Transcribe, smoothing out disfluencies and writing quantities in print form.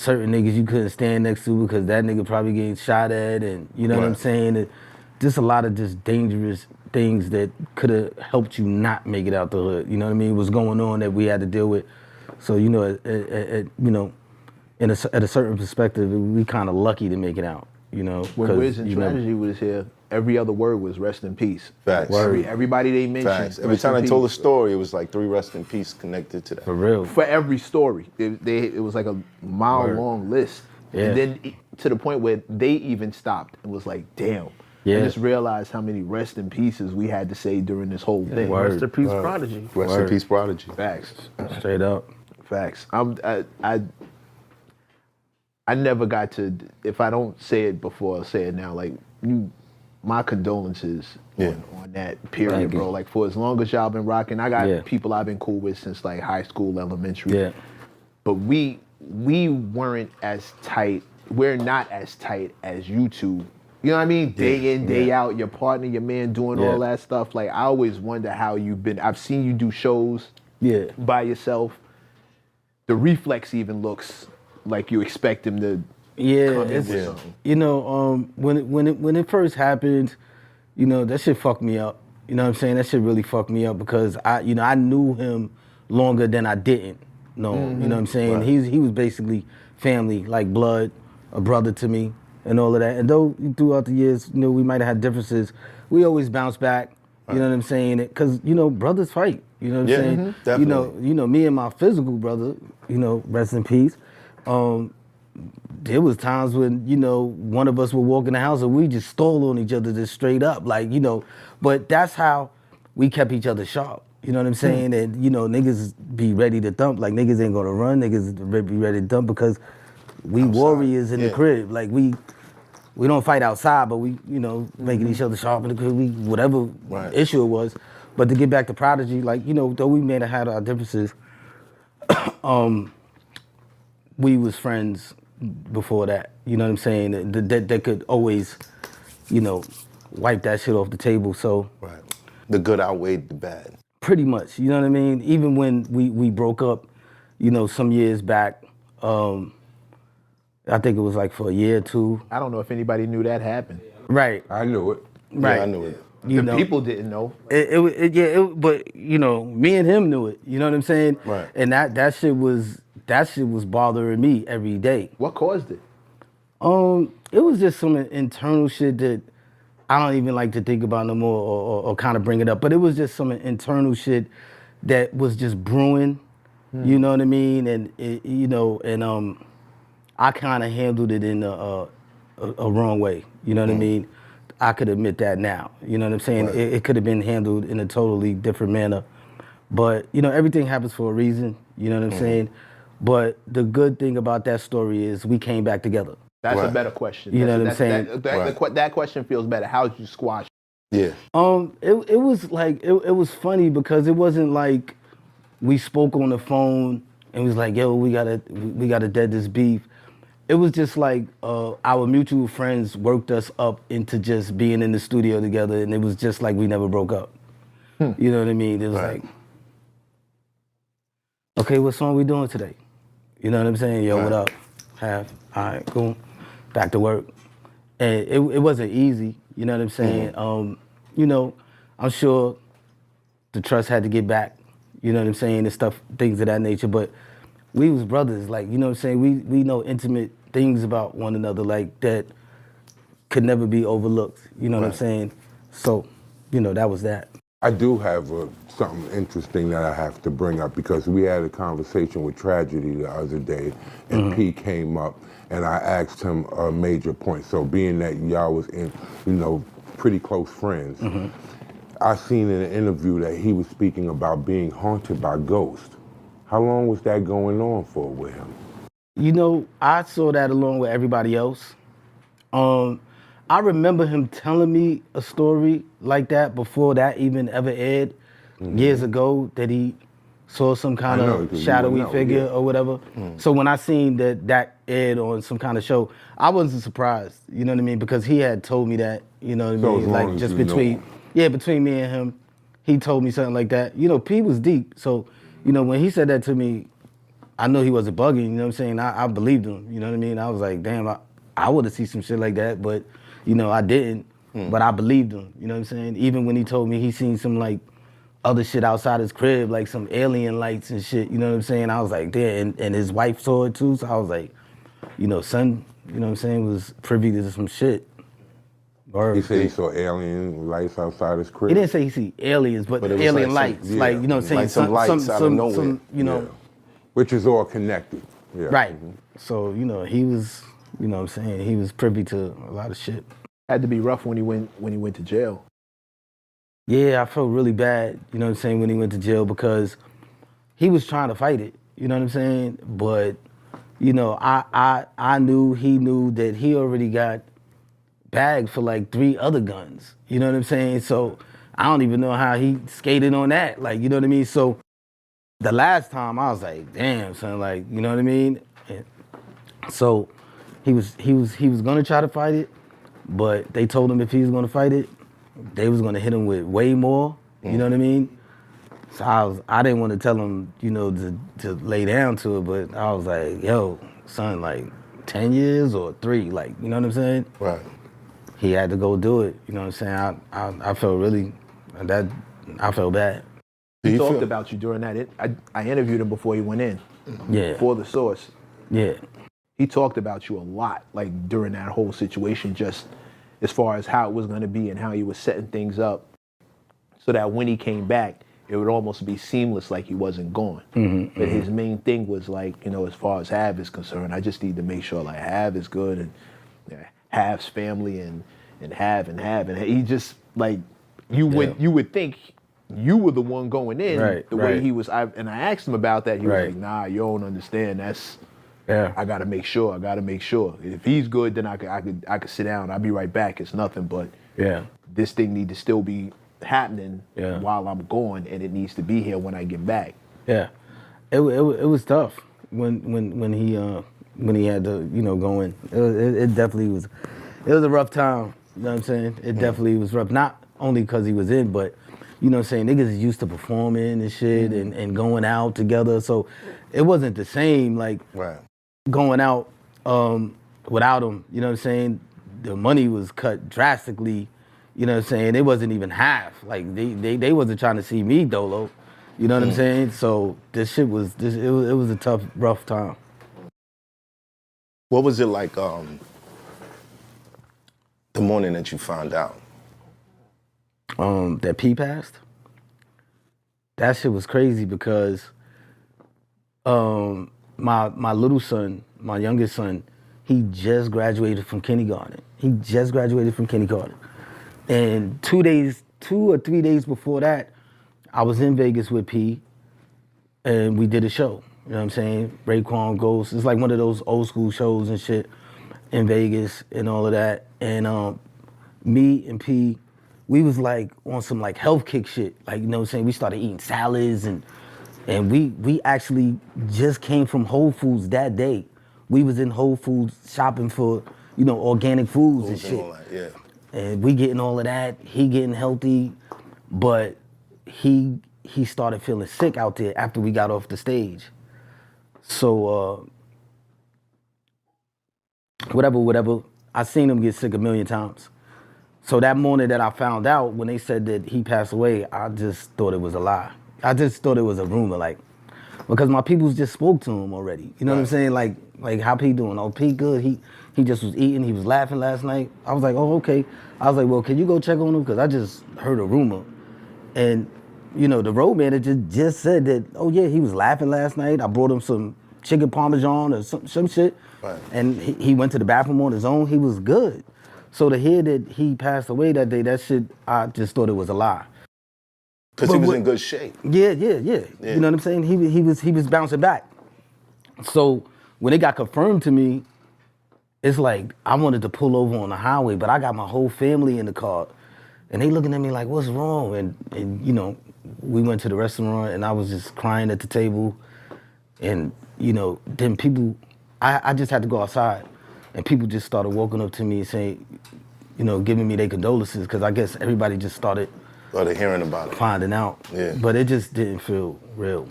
certain niggas you couldn't stand next to because that nigga probably getting shot at, and you know what I'm saying? Just a lot of just dangerous things that could have helped you not make it out the hood. You know what I mean? What's going on that we had to deal with. So you know, you know, at a certain perspective, we kind of lucky to make it out. You know, when Wiz and Tragedy was here, every other word was rest in peace. Facts. Everybody they mentioned. Facts. Every time I told a story, it was like 3 rest in peace connected to that. For real. For every story, it was like a mile-long list. Yeah. And then to the point where they even stopped and was like, damn. Yeah. I just realized how many rest in pieces we had to say during this whole thing. Rest in peace, Prodigy. Rest in peace, Prodigy. Facts. Straight up. Facts. I never got to, if I don't say it before, I'll say it now. Like, my condolences on that period, bro. Like, for as long as y'all been rocking, I got people I've been cool with since like high school, elementary. Yeah. But we weren't as tight. We're not as tight as you two. You know what I mean? Day in, day out, your partner, your man doing all that stuff. Like, I always wonder how you've been. I've seen you do shows by yourself. The reflex even looks like you expect him to come in with something. You know, when it first happened, you know, that shit fucked me up. You know what I'm saying? That shit really fucked me up because I knew him longer than I didn't know him. You know what I'm saying? Right. He was basically family, like blood, a brother to me, and all of that. And though throughout the years, you know, we might have had differences, we always bounce back. You know what I'm saying? Because you know, brothers fight. You know what I'm saying? Definitely. You know, me and my physical brother, you know, rest in peace. There was times when, you know, one of us would walk in the house and we just stole on each other just straight up, like, you know, but that's how we kept each other sharp. You know what I'm saying? And, you know, niggas be ready to thump. Like, niggas ain't gonna run, niggas be ready to thump because we warriors in the crib. Like, we don't fight outside, but we, you know, making each other sharp in the crib, whatever issue it was. But to get back to Prodigy, like, you know, though we may have had our differences, we was friends before that. You know what I'm saying? That could always, you know, wipe that shit off the table. So the good outweighed the bad. Pretty much. You know what I mean? Even when we broke up, you know, some years back, I think it was like for a year or two. I don't know if anybody knew that happened. Right. I knew it. Right. Yeah, I knew it. The people didn't know. But you know, me and him knew it. You know what I'm saying? Right. And that shit was bothering me every day. What caused it? It was just some internal shit that I don't even like to think about no more or kind of bring it up. But it was just some internal shit that was just brewing. You know what I mean? And you know, and I kind of handled it in a wrong way. You know what I mean? I could admit that now. You know what I'm saying? Right. It could have been handled in a totally different manner. But, you know, everything happens for a reason. You know what I'm saying? But the good thing about that story is we came back together. That's a better question. You know what I'm saying? That question feels better. How did you squash it? Yeah. It was like, it was funny because it wasn't like we spoke on the phone and was like, yo, we gotta dead this beef. It was just like our mutual friends worked us up into just being in the studio together, and it was just like we never broke up. You know what I mean? It was like, okay, what song we doing today? You know what I'm saying? Yo, what up? All right, cool. Back to work. And it wasn't easy, you know what I'm saying? You know, I'm sure the trust had to get back, you know what I'm saying, and stuff, things of that nature, but we was brothers, like, you know what I'm saying? We know intimate things about one another, like, that could never be overlooked, you know what I'm saying? So, you know, that was that. I do have something interesting that I have to bring up because we had a conversation with Tragedy the other day, and P came up, and I asked him a major point. So being that y'all was in, you know, pretty close friends, I seen in an interview that he was speaking about being haunted by ghosts. How long was that going on for with him? You know, I saw that along with everybody else. I remember him telling me a story like that before that even ever aired years ago, that he saw some kind of shadowy figure or whatever. So when I seen that aired on some kind of show, I wasn't surprised, you know what I mean? Because he had told me that, you know what I mean? Like just between me and him, he told me something like that. You know, P was deep. So, you know, when he said that to me, I know he wasn't bugging, you know what I'm saying? I believed him, you know what I mean? I was like, damn, I would have seen some shit like that, but, you know, I didn't. But I believed him, you know what I'm saying? Even when he told me he seen some, like, other shit outside his crib, like some alien lights and shit, you know what I'm saying? I was like, damn, and his wife saw it too, so I was like, you know, son, you know what I'm saying, was privy to some shit. Or He said he saw alien lights outside his crib? He didn't say he see aliens, but it was alien like lights, some- like, you know what I'm saying? Like some lights out of nowhere. Some, you know. Yeah. Which is all connected. Yeah. Right. So, you know, he was, you know what I'm saying, he was privy to a lot of shit. Had to be rough when he went to jail. Yeah, I felt really bad, you know what I'm saying, when he went to jail because he was trying to fight it, you know what I'm saying? But, you know, I knew, he knew that he already got bagged for like 3 other guns, you know what I'm saying? So I don't even know how he skated on that, like, you know what I mean? So the last time I was like, damn, son, like, you know what I mean? And so he was gonna try to fight it, but they told him if he was gonna fight it, they was gonna hit him with way more, you know what I mean? So I didn't want to tell him, you know, to lay down to it, but I was like, yo, son, like 10 years or 3, like, you know what I'm saying? Right. He had to go do it, you know what I'm saying? I felt really, I felt bad. He talked about you during that. I interviewed him before he went in. Yeah. For The Source. Yeah. He talked about you a lot, like during that whole situation, just as far as how it was going to be and how he was setting things up so that when he came back, it would almost be seamless, like he wasn't gone. But his main thing was like, you know, as far as Hav is concerned, I just need to make sure like Hav is good and Hav's family and Hav and he just like you would think you were the one going in the way he was. I asked him about that. He was like, nah, you don't understand. That's I gotta make sure. If he's good, then I could sit down. I'll be right back. It's nothing. But this thing need to still be happening while I'm gone, and it needs to be here when I get back. Yeah, it was tough when he had to, you know, go in. It definitely was. It was a rough time. You know what I'm saying? It definitely was rough. Not only because he was in, but you know what I'm saying, niggas is used to performing and shit and going out together. So it wasn't the same like going out without him. You know what I'm saying? The money was cut drastically. You know what I'm saying? It wasn't even half. Like they wasn't trying to see me dolo. You know what I'm saying? So this shit was it was a tough, rough time. What was it like the morning that you found out? That P passed? That shit was crazy because my little son, my youngest son, he just graduated from kindergarten. And 2 or 3 days before that, I was in Vegas with P and we did a show. You know what I'm saying? Raekwon Ghost. It's like one of those old school shows and shit in Vegas and all of that. And me and P, we was like on some like health kick shit. Like, you know what I'm saying? We started eating salads and we actually just came from Whole Foods that day. We was in Whole Foods shopping for, you know, organic foods and shit. All that, And we getting all of that, he getting healthy, but he started feeling sick out there after we got off the stage. So whatever, I seen him get sick a million times. So that morning that I found out, when they said that he passed away, I just thought it was a lie. I just thought it was a rumor, like, because my peoples just spoke to him already. You know what I'm saying? Like how P doing? Oh, P good. He just was eating. He was laughing last night. I was like, oh, okay. I was like, well, can you go check on him? Because I just heard a rumor. And, you know, the road manager just said that, oh, yeah, he was laughing last night. I brought him some chicken parmesan or some shit. Right. And he went to the bathroom on his own. He was good. So to hear that he passed away that day, that shit, I just thought it was a lie. Because he was in good shape. Yeah. You know what I'm saying? He was bouncing back. So when it got confirmed to me, it's like I wanted to pull over on the highway, but I got my whole family in the car. And they looking at me like, what's wrong? And you know, we went to the restaurant and I was just crying at the table. And, you know, then people, I just had to go outside. And people just started walking up to me and saying, you know, giving me their condolences, because I guess everybody just started hearing about it. Finding out. Yeah. But it just didn't feel real.